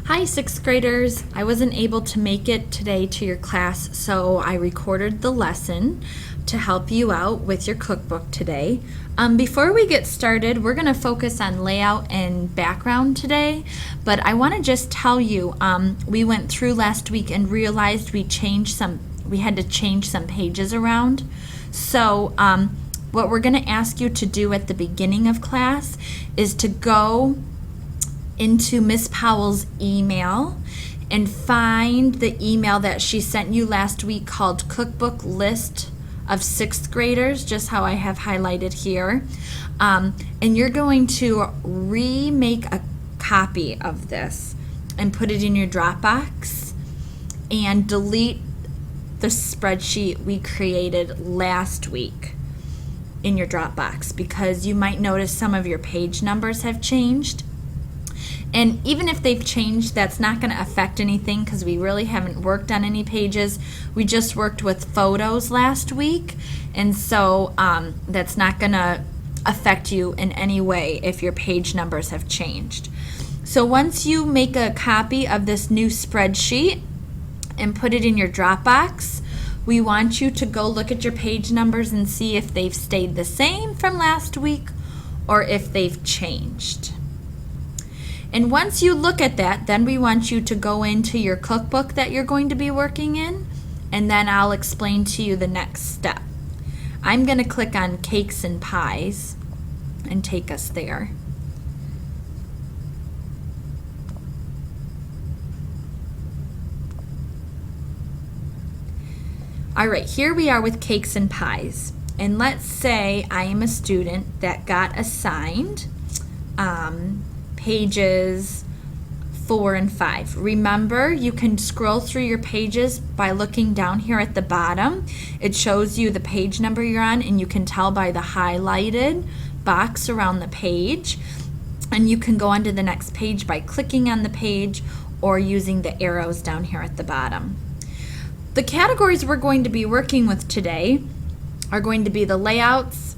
Hi, sixth graders. I wasn't able to make it today to your class, so I recorded the lesson to help you out with your cookbook today. Before we get started, we're going to focus on layout and background today, but I want to just tell you, we went through last week and realized we had to change some pages around. So what we're going to ask you to do at the beginning of class is to go into Miss Powell's email and find the email that she sent you last week called Cookbook List of Sixth Graders, just how I have highlighted here. And you're going to remake a copy of this and put it in your Dropbox and delete the spreadsheet we created last week in your Dropbox, because you might notice some of your page numbers have changed. And even if they've changed, that's not going to affect anything because we really haven't worked on any pages. We just worked with photos last week, and so that's not going to affect you in any way if your page numbers have changed. So once you make a copy of this new spreadsheet and put it in your Dropbox, we want you to go look at your page numbers and see if they've stayed the same from last week or if they've changed. And once you look at that, then we want you to go into your cookbook that you're going to be working in, and then I'll explain to you the next step. I'm going to click on Cakes and Pies and take us there. All right, here we are with Cakes and Pies. And let's say I am a student that got assigned pages 4 and 5. Remember, you can scroll through your pages by looking down here at the bottom. It shows you the page number you're on, and you can tell by the highlighted box around the page. And you can go on to the next page by clicking on the page or using the arrows down here at the bottom. The categories we're going to be working with today are going to be the layouts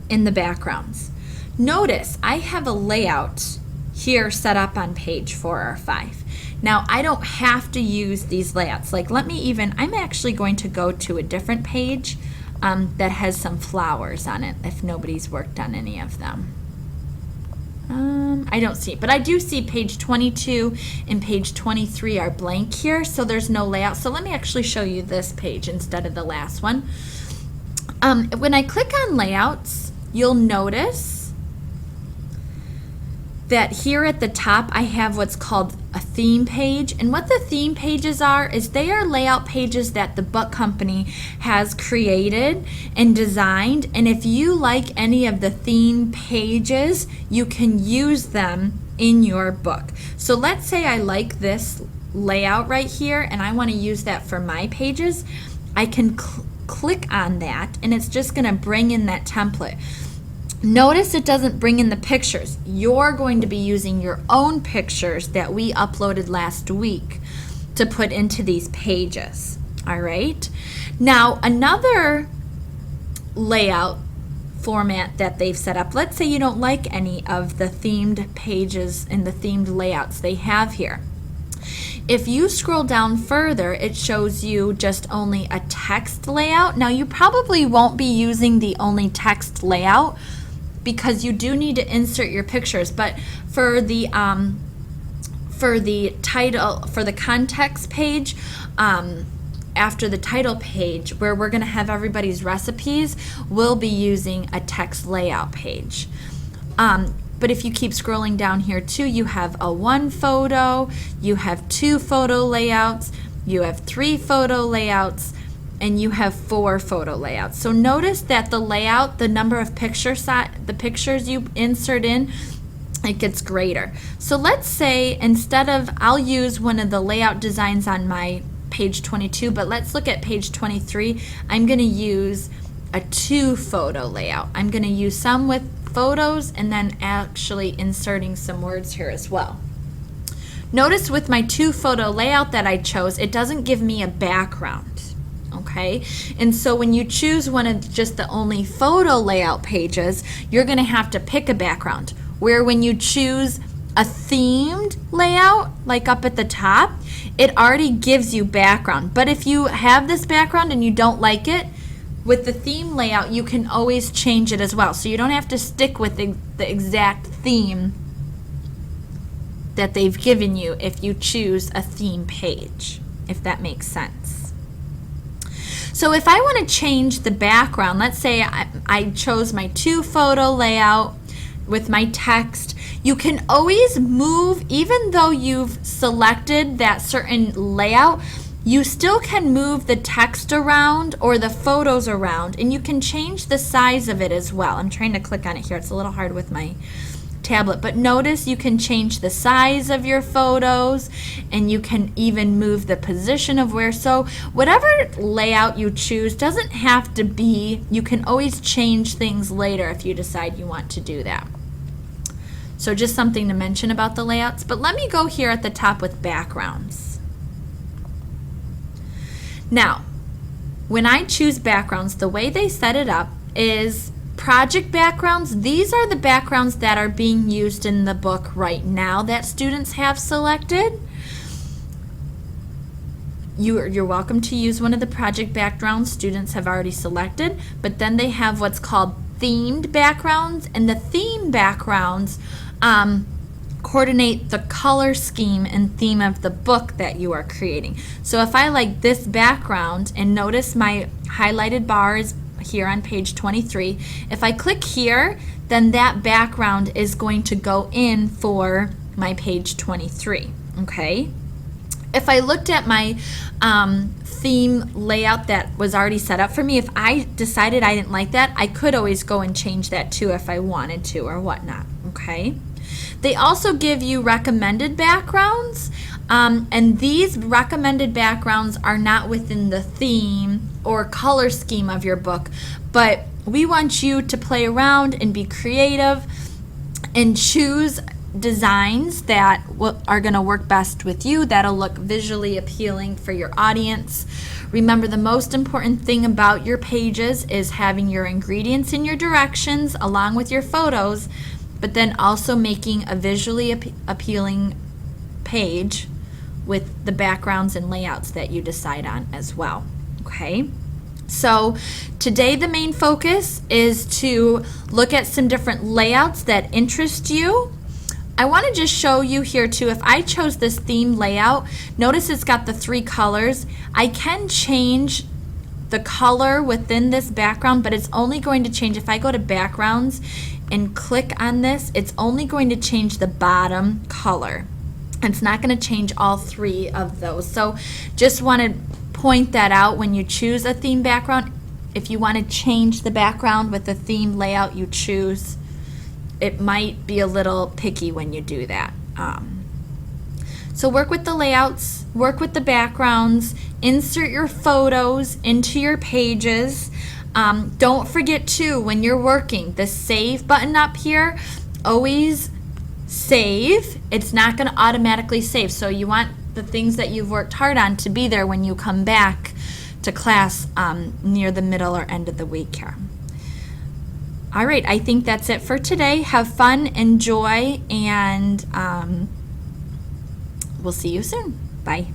and the backgrounds. Notice I have a layout here set up on page 4 or 5. Now I don't have to use these layouts. I'm actually going to go to a different page that has some flowers on it if nobody's worked on any of them. I don't see it, but I do see page 22 and page 23 are blank here, so there's no layout. So let me actually show you this page instead of the last one. When I click on layouts, you'll notice that here at the top I have what's called a theme page, and what the theme pages are is they are layout pages that the book company has created and designed, and if you like any of the theme pages, you can use them in your book. So let's say I like this layout right here and I want to use that for my pages. I can click on that and it's just going to bring in that template. Notice it doesn't bring in the pictures. You're going to be using your own pictures that we uploaded last week to put into these pages. All right. Now, another layout format that they've set up, let's say you don't like any of the themed pages and the themed layouts they have here. If you scroll down further, it shows you just only a text layout. Now, you probably won't be using the only text layout because you do need to insert your pictures, but for the title, for the context page, after the title page where we're going to have everybody's recipes, we'll be using a text layout page. But if you keep scrolling down here too, you have a 1 photo, you have 2 photo layouts, you have 3 photo layouts, and you have 4 photo layouts. So notice that the layout, the number of the pictures you insert in, it gets greater. So let's say instead of, I'll use one of the layout designs on my page 22, but let's look at page 23. I'm going to use a 2 photo layout. I'm going to use some with photos and then actually inserting some words here as well. Notice with my 2 photo layout that I chose, it doesn't give me a background. Okay, and so when you choose one of just the only photo layout pages, you're going to have to pick a background. Where when you choose a themed layout, like up at the top, it already gives you background. But if you have this background and you don't like it, with the theme layout, you can always change it as well. So you don't have to stick with the exact theme that they've given you if you choose a theme page, if that makes sense. So if I want to change the background, let's say I chose my 2-photo layout with my text, you can always move, even though you've selected that certain layout, you still can move the text around or the photos around, and you can change the size of it as well. I'm trying to click on it here. It's a little hard with my tablet, but notice you can change the size of your photos, and you can even move the position of where. So whatever layout you choose doesn't have to be, you can always change things later if you decide you want to do that. So just something to mention about the layouts. But let me go here at the top with backgrounds. Now, when I choose backgrounds, the way they set it up is project backgrounds. These are the backgrounds that are being used in the book right now that students have selected. You're welcome to use one of the project backgrounds students have already selected, but then they have what's called themed backgrounds, and the theme backgrounds coordinate the color scheme and theme of the book that you are creating. So if I like this background, and notice my highlighted bar is here on page 23, if I click here, then that background is going to go in for my page 23, okay? If I looked at my theme layout that was already set up for me, if I decided I didn't like that, I could always go and change that too if I wanted to or whatnot, okay? They also give you recommended backgrounds, and these recommended backgrounds are not within the theme or color scheme of your book, but we want you to play around and be creative and choose designs that are going to work best with you, that'll look visually appealing for your audience. Remember, the most important thing about your pages is having your ingredients and your directions along with your photos, but then also making a visually appealing page with the backgrounds and layouts that you decide on as well. Okay? So today the main focus is to look at some different layouts that interest you. I want to just show you here too, if I chose this theme layout, notice it's got the 3 colors. I can change the color within this background, but it's only going to change if I go to backgrounds and click on this, it's only going to change the bottom color. It's not going to change all 3 of those. So just want to point that out when you choose a theme background. If you want to change the background with the theme layout you choose, it might be a little picky when you do that. So work with the layouts, work with the backgrounds, insert your photos into your pages. Don't forget too, when you're working, the save button up here, always save. It's not going to automatically save, so you want the things that you've worked hard on to be there when you come back to class near the middle or end of the week here. All right, I think that's it for today. Have fun, enjoy, and we'll see you soon. Bye.